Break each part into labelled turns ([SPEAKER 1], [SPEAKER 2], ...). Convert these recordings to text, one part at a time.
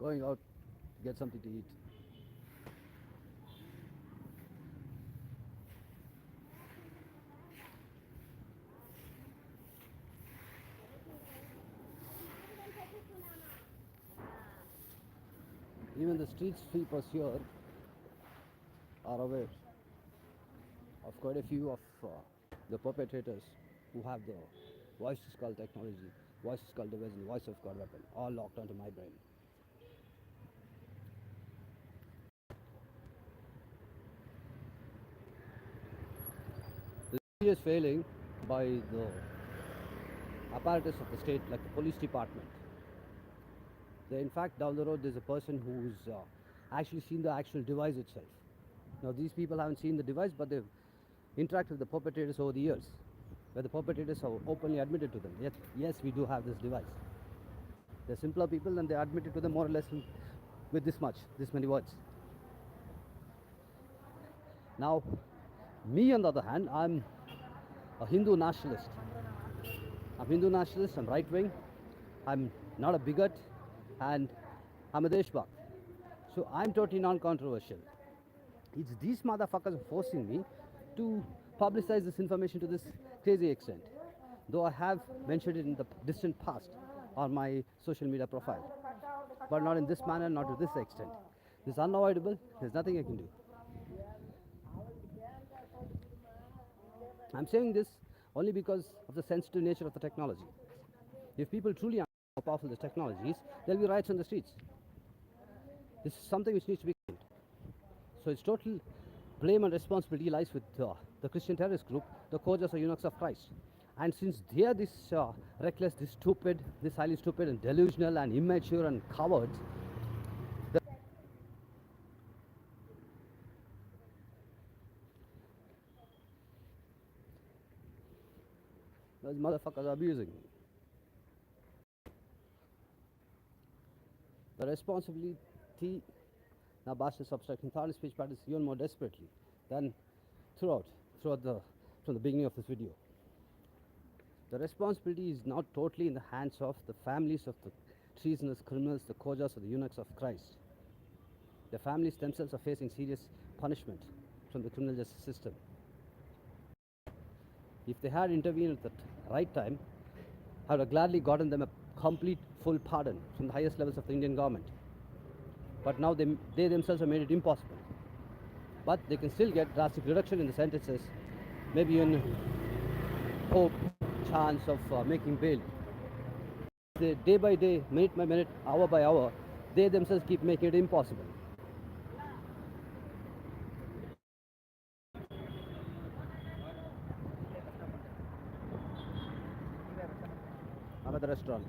[SPEAKER 1] going out to get something to eat. Even the street sweepers here are aware of quite a few of the perpetrators who have the voice to skull technology, voice to skull device, and voice of God weapon, all locked onto my brain. The city is failing by the apparatus of the state, like the police department. In fact, down the road, there's a person who's actually seen the actual device itself. Now, these people haven't seen the device, but they've interacted with the perpetrators over the years, where the perpetrators have openly admitted to them, yes, we do have this device. They're simpler people, and they admitted to them more or less with this many words. Now, me on the other hand, I'm a Hindu nationalist. I'm right wing, I'm not a bigot, and I'm a Deshbhakt. So I'm totally non-controversial. It's these motherfuckers forcing me to publicize this information to this crazy extent, though I have mentioned it in the distant past on my social media profile, but not in this manner, not to this extent. This is unavoidable. There's nothing I can do. I'm saying this only because of the sensitive nature of the technology. If people truly understand how powerful this technology is, there'll be riots on the streets. This is something which needs to be cleaned. So its total blame and responsibility lies with the Christian terrorist group, the Kojas or eunuchs of Christ. And since they are this reckless, this stupid, this highly stupid and delusional and immature and cowards, those motherfuckers are abusing me. The responsibility now bashes obstructing thought speech practice even more desperately than throughout from the beginning of this video. The responsibility is now totally in the hands of the families of the treasonous criminals, the Kojas or the eunuchs of Christ. The families themselves are facing serious punishment from the criminal justice system. If they had intervened at the right time, I would have gladly gotten them a complete, full pardon from the highest levels of the Indian government. But now they themselves have made it impossible. But they can still get drastic reduction in the sentences, maybe in hope, chance of making bail. They, day by day, minute by minute, hour by hour, they themselves keep making it impossible. I'm at the restaurant.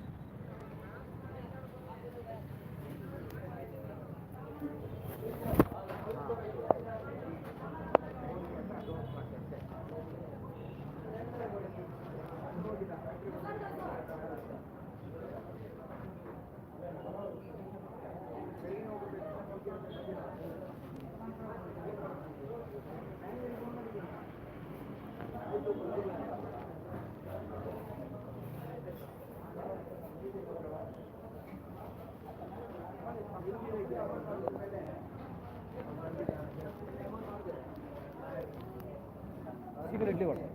[SPEAKER 1] Secret Idli Vada.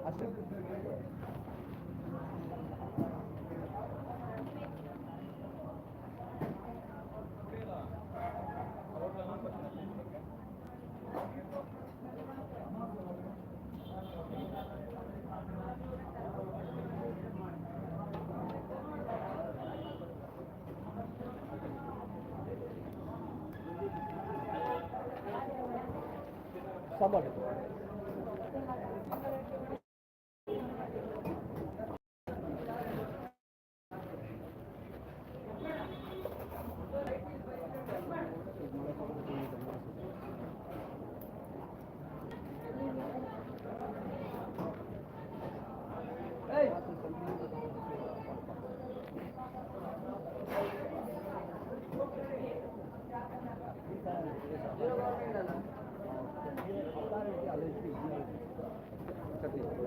[SPEAKER 1] ಅಷ್ಟೇ sambar Shakthidhar.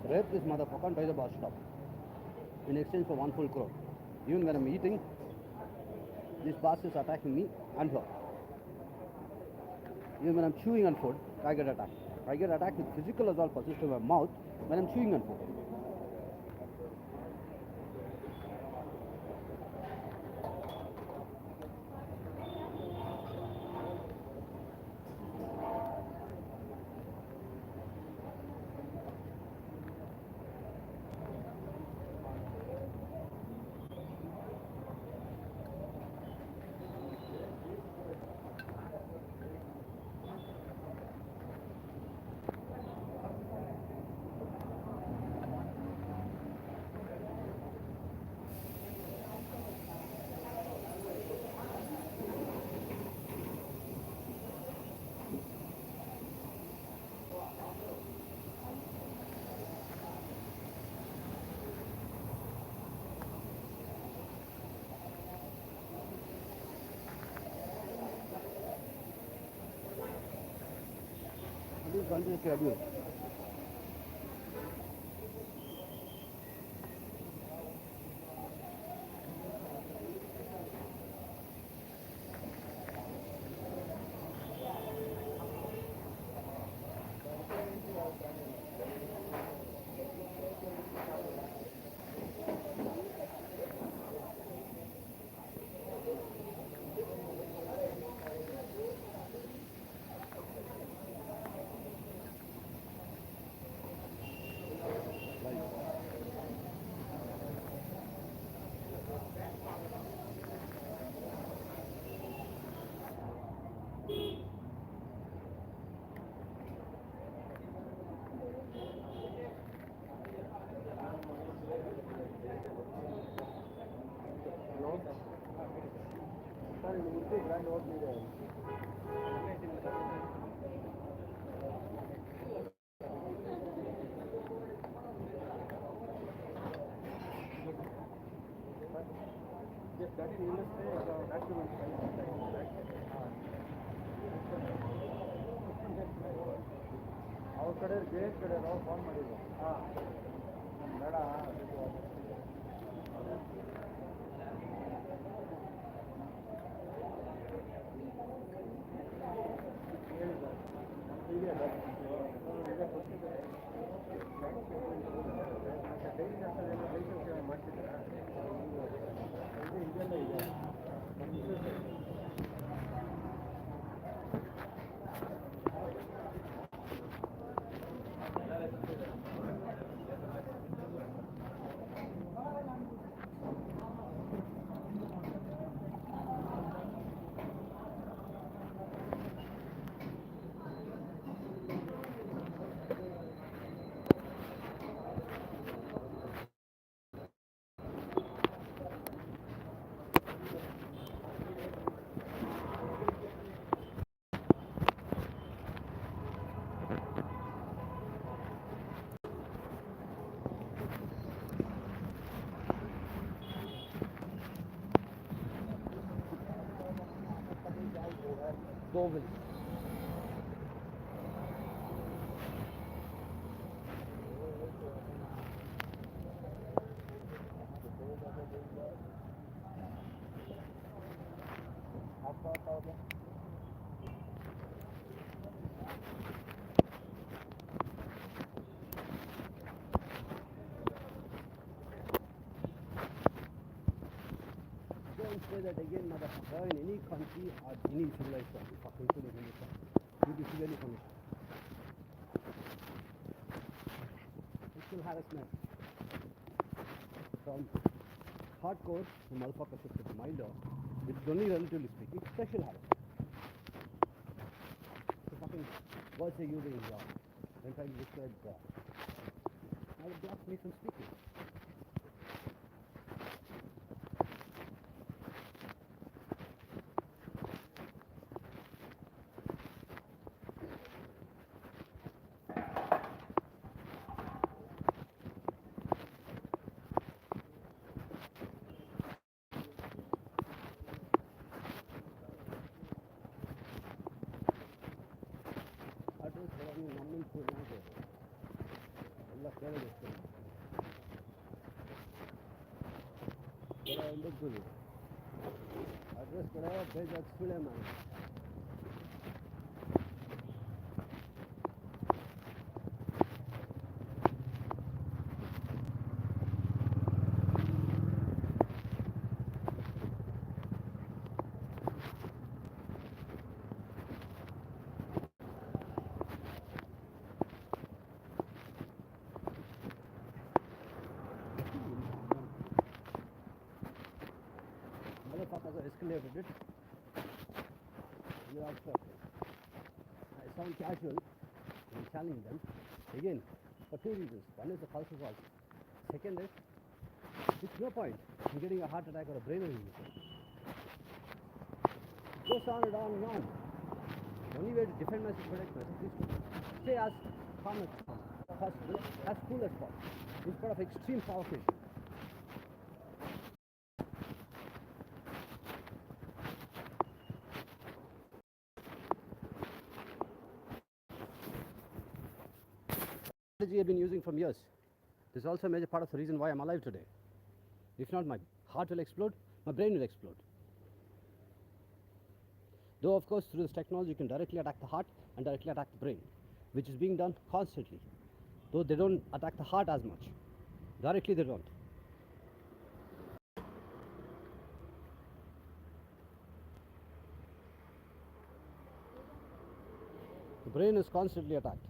[SPEAKER 1] Rape this motherfucker and try the bus stop in exchange for one full crore. Even when I'm eating, this boss is attacking me and her. Even when I'm chewing on food, I get attacked. I get attacked with physical assault persistent in my mouth when I'm chewing on food. This is continuously abused.
[SPEAKER 2] ಅವ್ರ ಕಡೆ ಬೇರೆ ಕಡೆ ನಾವು phone ಮಾಡಿದ್ವಿ ಹಾಂ ಬೇಡ ಮಾಡ್ತಿದ್ದೀರಾ ಇದೆಲ್ಲ ಇದೆ
[SPEAKER 1] Dovil. can't say that again, motherfucker, in any country or any civilized country, fucking including Hindustan. You'll be severely punished. Sexual harassment from hardcore to motherfucker shit to milder, which is only relatively speaking sexual harassment. So fucking words they're using when trying to describe God. Now it blocks me from speaking. Address for numbing to another. Allah ಕೇಳಿ ಎಂಬತ್ತು address ಕೂಡ ಬೇಜಾರು ಸುಳೆ ಮಾಡಿ escalated it. I sound casual when challenging them. Again, for two reasons. One is the culture war. Second is, it's no point in getting a heart attack or a brain injury. It goes on and on and on. The only way to defend myself, protect myself, is to stay as calm as possible, as cool as possible, instead of extreme provocation. Strategy I've been using from years. This is also a major part of the reason why I'm alive today. If not, my heart will explode, my brain will explode. Though, of course, through this technology, you can directly attack the heart and directly attack the brain, which is being done constantly. Though they don't attack the heart as much. Directly, they don't. The brain is constantly attacked.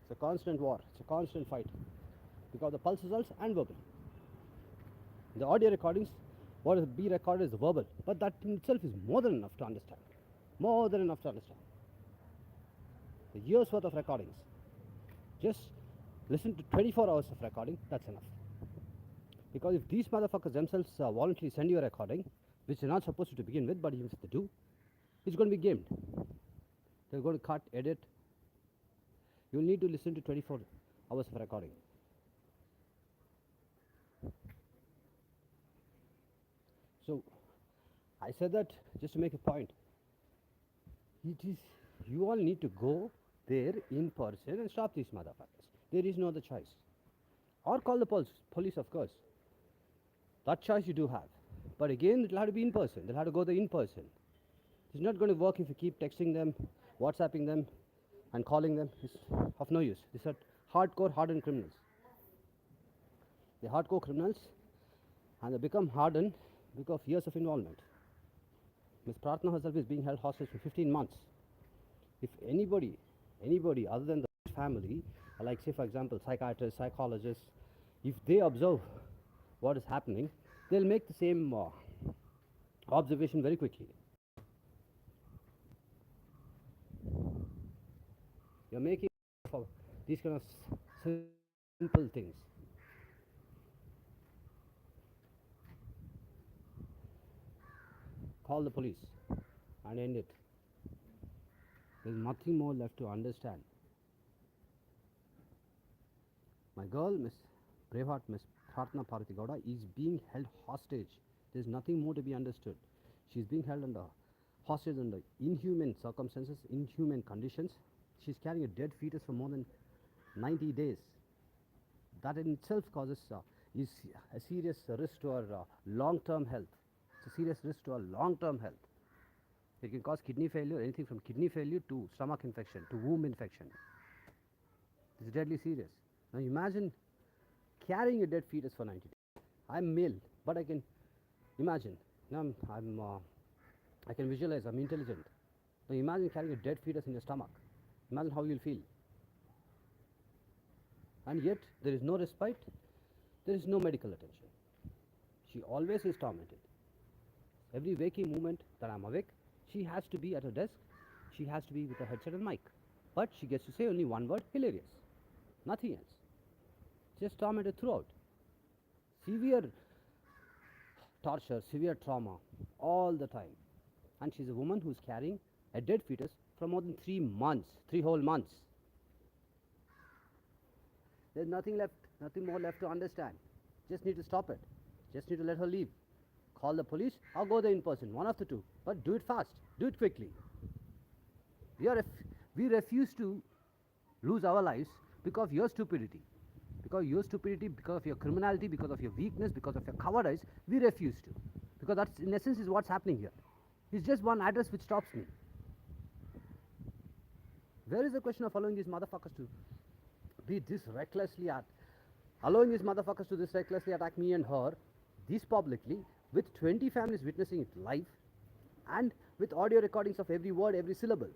[SPEAKER 1] It's a constant war, it's a constant fight, because the pulse results and verbal. The audio recordings, what is be recorded is the verbal, but that in itself is more than enough to understand. More than enough to understand. The years worth of recordings. Just listen to 24 hours of recording, that's enough. Because if these motherfuckers themselves voluntarily send you a recording, which they're not supposed to begin with, but even if they do, it's going to be gamed. They're going to cut, edit. You will need to listen to 24 hours of recording. So, I said that just to make a point. It is, you all need to go there in person and stop these motherfuckers. There is no other choice. Or call the police, of course. That choice you do have. But again, it'll have to be in person. They'll have to go there in person. It's not going to work if you keep texting them, WhatsApping them, and calling them. It's of no use. These are hardcore, hardened criminals. They're hardcore criminals, and they become hardened because of years of involvement. Ms. Pratna herself is being held hostage for 15 months. If anybody other than the family, like say for example psychiatrists, psychologists, if they observe what is happening, they'll make the same observation very quickly. You're making for these kind of simple things. Call the police and end it. There's nothing more left to understand. My girl, Miss Braveheart, Miss Pratna Parthigowda, is being held hostage. There's nothing more to be understood. She's being held hostage under inhuman circumstances, inhuman conditions. She's carrying a dead fetus for more than 90 days. That in itself causes is a serious risk to her long-term health. It's a serious risk to her long-term health. It can cause kidney failure, anything from kidney failure to stomach infection, to womb infection. It's deadly serious. Now imagine carrying a dead fetus for 90 days. I'm male, but I can Imagine, now I can visualize, I'm intelligent. Now imagine carrying a dead fetus in your stomach. Imagine how you'll feel. And yet, there is no respite, there is no medical attention. She always is tormented. Every waking moment that I'm awake, she has to be at her desk, she has to be with a headset and mic. But she gets to say only one word: hilarious. Nothing else. Just tormented throughout. Severe torture, severe trauma, all the time. And she's a woman who's carrying a dead fetus for more than 3 months, 3 whole months. There's nothing left, nothing more left to understand. Just need to stop it. Just need to let her leave. Call the police or go there in person, one of the two. But do it fast, do it quickly. We refuse to lose our lives because of your stupidity. Because of your stupidity, because of your criminality, because of your weakness, because of your cowardice, we refuse to. Because that's, in essence, is what's happening here. It's just one address which stops me. Where is the question of allowing these motherfuckers to be this recklessly allowing these motherfuckers to this recklessly attack me and her, this publicly, with 20 families witnessing it live, and with audio recordings of every word, every syllable.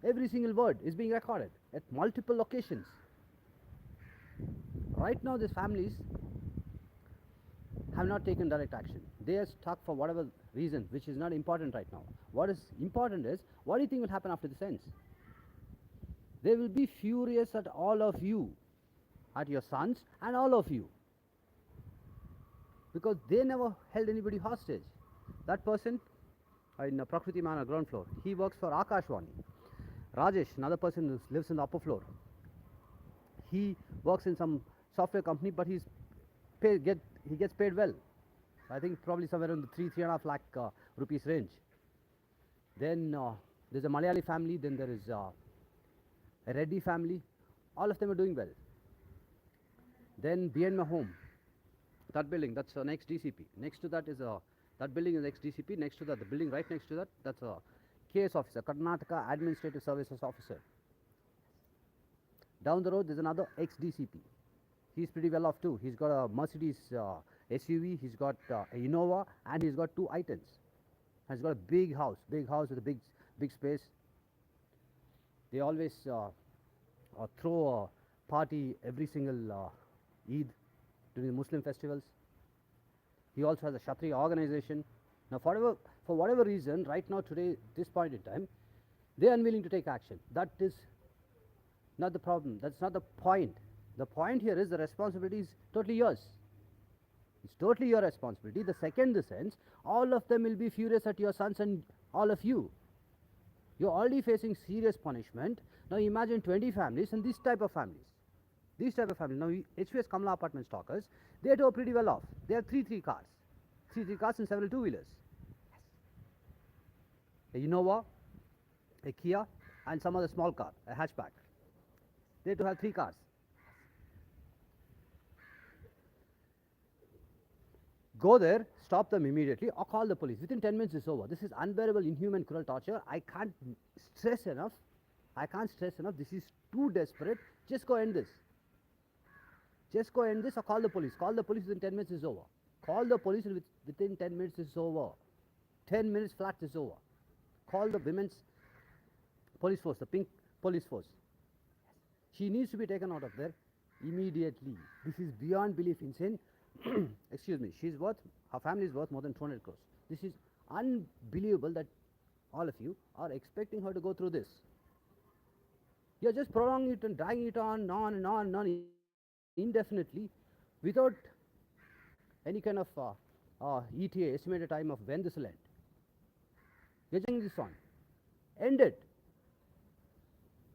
[SPEAKER 1] Every single word is being recorded at multiple locations. Right now, these families have not taken direct action. They are stuck for whatever reason, which is not important right now. What is important is, what do you think will happen after this ends? They will be furious at all of you, at your sons and all of you, because they never held anybody hostage. That person in Prakriti Manor ground floor, he works for Akashwani. Rajesh, another person who lives in the upper floor, he works in some software company, but he gets paid well. I think probably somewhere in the 3.5 lakh rupees range. Then there's a Malayali family, then there is a Reddy family. All of them are doing well. Then behind my home, that building, that's an ex-DCP. Next to that is that building is ex-DCP. Next to that, the building right next to that, that's a KS officer, Karnataka Administrative Services Officer. Down the road, there's another ex-DCP. He's pretty well off too. He's got a Mercedes SUV, he's got a Innova, and he's got 2 Itons. And he's got a big house with a big space. They always throw a party every single Eid during the Muslim festivals. He also has a Kshatriya organization. Now, for whatever reason, right now, today, this point in time, they are unwilling to take action. That is not the problem. That's not the point. The point here is the responsibility is totally yours. It's totally your responsibility. The second this ends, all of them will be furious at your sons and all of you. You're already facing serious punishment. Now imagine 20 families and these type of families. These type of families. Now HVS Kamala apartment stalkers, they are pretty well off. They have three cars. Three cars and several two-wheelers. A Innova, a Kia, and some other small car, a hatchback. They do have 3 cars. Go there, stop them immediately, or call the police. Within 10 minutes it's over. This is unbearable, inhuman, cruel torture. I can't stress enough. This is too desperate. Just go end this. Just go end this or call the police. Call the police within 10 minutes is over. Call the police within 10 minutes is over. 10 minutes flat is over. Call the women's police force, the pink police force. She needs to be taken out of there immediately. This is beyond belief insane. Excuse me. Her family is worth more than 200 crores. This is unbelievable that all of you are expecting her to go through this. You're just prolonging it and dragging it on and on indefinitely without any kind of ETA, estimated time of when this will end. You're dragging this on. End it.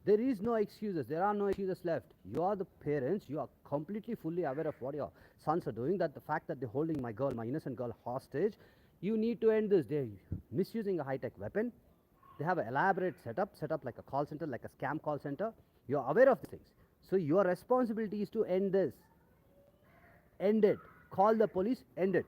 [SPEAKER 1] There is no excuses. There are no excuses left. You are the parents. You are completely fully aware of what your sons are doing, that the fact that they're holding my innocent girl hostage. You need to end this. They're misusing a high-tech weapon. They have an elaborate setup like a call center, like a scam call center. You're aware of these things. So your responsibility is to end this. End it. Call the police, end it.